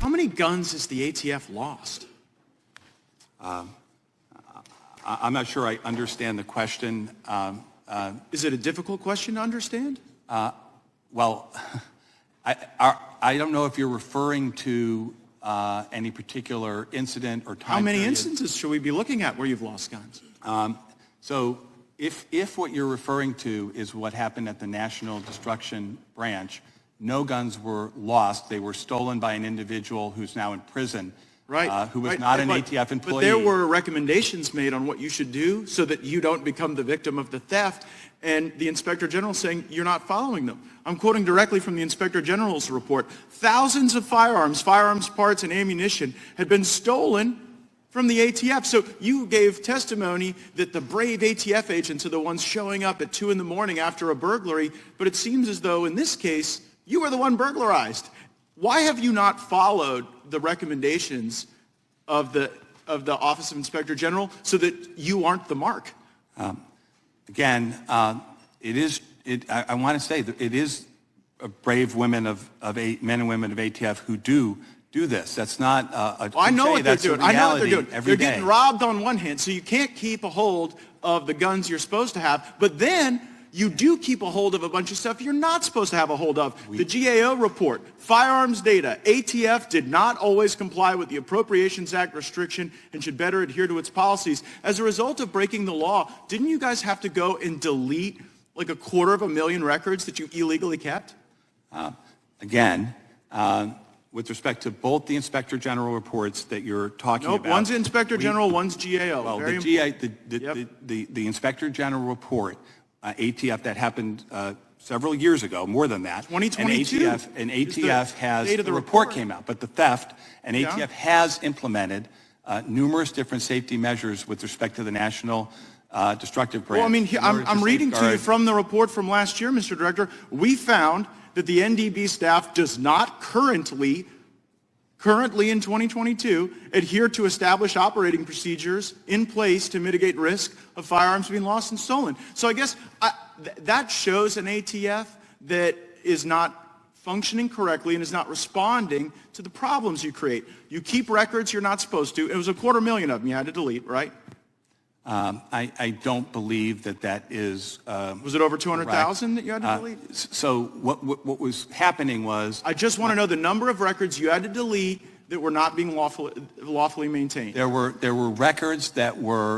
How many guns has the ATF lost? I'm not sure I understand the question. Is it a difficult question to understand? Well, I don't know if you're referring to any particular incident or time How many period. instances should we be looking at where you've lost guns? So if what you're referring to is what happened at the National Destruction Branch, no guns were lost. They were stolen by an individual who's now in prison, Right. who was not an ATF employee. But there were recommendations made on what you should do so that you don't become the victim of the theft, and the Inspector General saying you're not following them. I'm quoting directly from the Inspector General's report. Thousands of firearms parts, and ammunition had been stolen from the ATF. So you gave testimony that the brave ATF agents are the ones showing up at 2 in the morning after a burglary, but it seems as though in this case, you were the one burglarized. Why have you not followed the recommendations of the Office of Inspector General so that you aren't the mark? Again, I want to say that it is brave women men and women of ATF who do this. That's not a I know what they're doing. I know what they're doing. They're day. getting robbed on one hand, so you can't keep a hold of the guns you're supposed to have, but then you do keep a hold of a bunch of stuff you're not supposed to have a hold of. The GAO report, firearms data, ATF did not always comply with the Appropriations Act restriction and should better adhere to its policies. As a result of breaking the law, didn't you guys have to go and delete like 250,000 records that you illegally kept? Again, with respect to both the Inspector General reports that you're talking about. One's Inspector General, one's GAO. Well, the Inspector General report, ATF, that happened several years ago, more than that. 2022. And ATF has, the report came out, but the theft, and ATF has implemented numerous different safety measures with respect to the National Destructive Branch. Well, I mean, I'm reading to you from the report from last year, Mr. Director. We found that the NDB staff does not currently in 2022, adhere to established operating procedures in place to mitigate risk of firearms being lost and stolen. So I guess that shows an ATF that is not functioning correctly and is not responding to the problems you create. You keep records you're not supposed to. It was 250,000 of them you had to delete, right? I don't believe that is Was it over 200,000 that you had to delete? So what was happening was... I just want to know the number of records you had to delete that were not being lawfully maintained. There were records that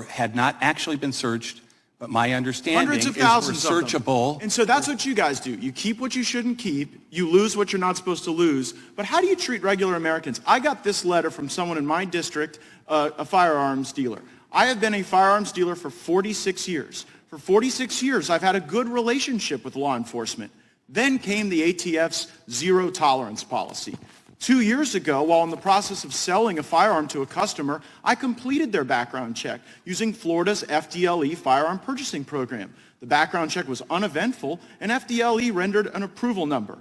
had not actually been searched, but my understanding Hundreds of is thousands were searchable. Of them. And so that's what you guys do. You keep what you shouldn't keep. You lose what you're not supposed to lose. But how do you treat regular Americans? I got this letter from someone in my district, a firearms dealer. I have been a firearms dealer for 46 years. For 46 years, I've had a good relationship with law enforcement. Then came the ATF's zero tolerance policy. 2 years ago, while in the process of selling a firearm to a customer, I completed their background check using Florida's FDLE firearm purchasing program. The background check was uneventful, and FDLE rendered an approval number.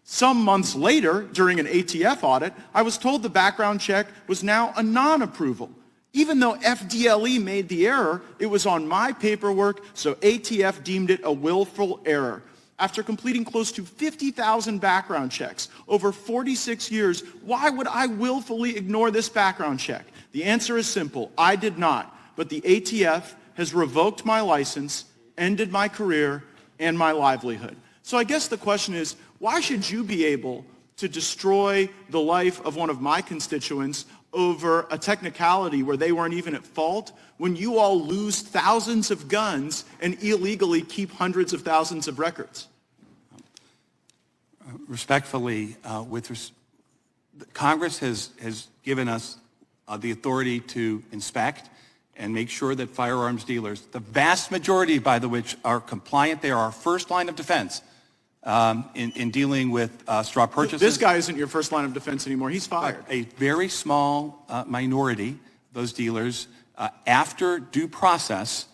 Some months later, during an ATF audit, I was told the background check was now a non-approval. Even though FDLE made the error, it was on my paperwork, so ATF deemed it a willful error. After completing close to 50,000 background checks over 46 years, why would I willfully ignore this background check? The answer is simple. I did not. But the ATF has revoked my license, ended my career, and my livelihood. So I guess the question is, why should you be able to destroy the life of one of my constituents over a technicality where they weren't even at fault, when you all lose thousands of guns and illegally keep hundreds of thousands of records? Respectfully, Congress has given us the authority to inspect and make sure that firearms dealers, the vast majority by which are compliant, they are our first line of defense in dealing with straw purchases. This guy isn't your first line of defense anymore. He's fired. A very small minority, those dealers, after due process,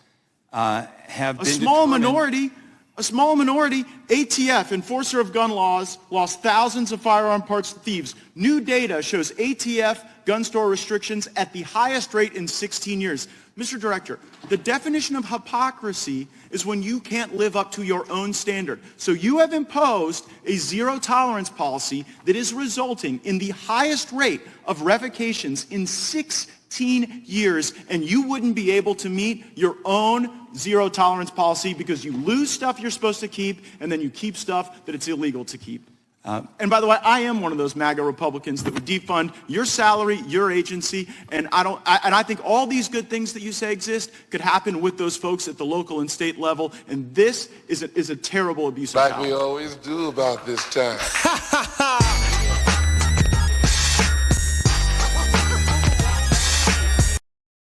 have been determined. A small minority, ATF, enforcer of gun laws, lost thousands of firearm parts to thieves. New data shows ATF gun store restrictions at the highest rate in 16 years. Mr. Director, the definition of hypocrisy is when you can't live up to your own standard. So you have imposed a zero tolerance policy that is resulting in the highest rate of revocations in 16 years, and you wouldn't be able to meet your own zero tolerance policy because you lose stuff you're supposed to keep, and then you keep stuff that it's illegal to keep. And by the way, I am one of those MAGA Republicans that would defund your salary, your agency, and I think all these good things that you say exist could happen with those folks at the local and state level, and this is a terrible abuse of power. Like we always do about this time.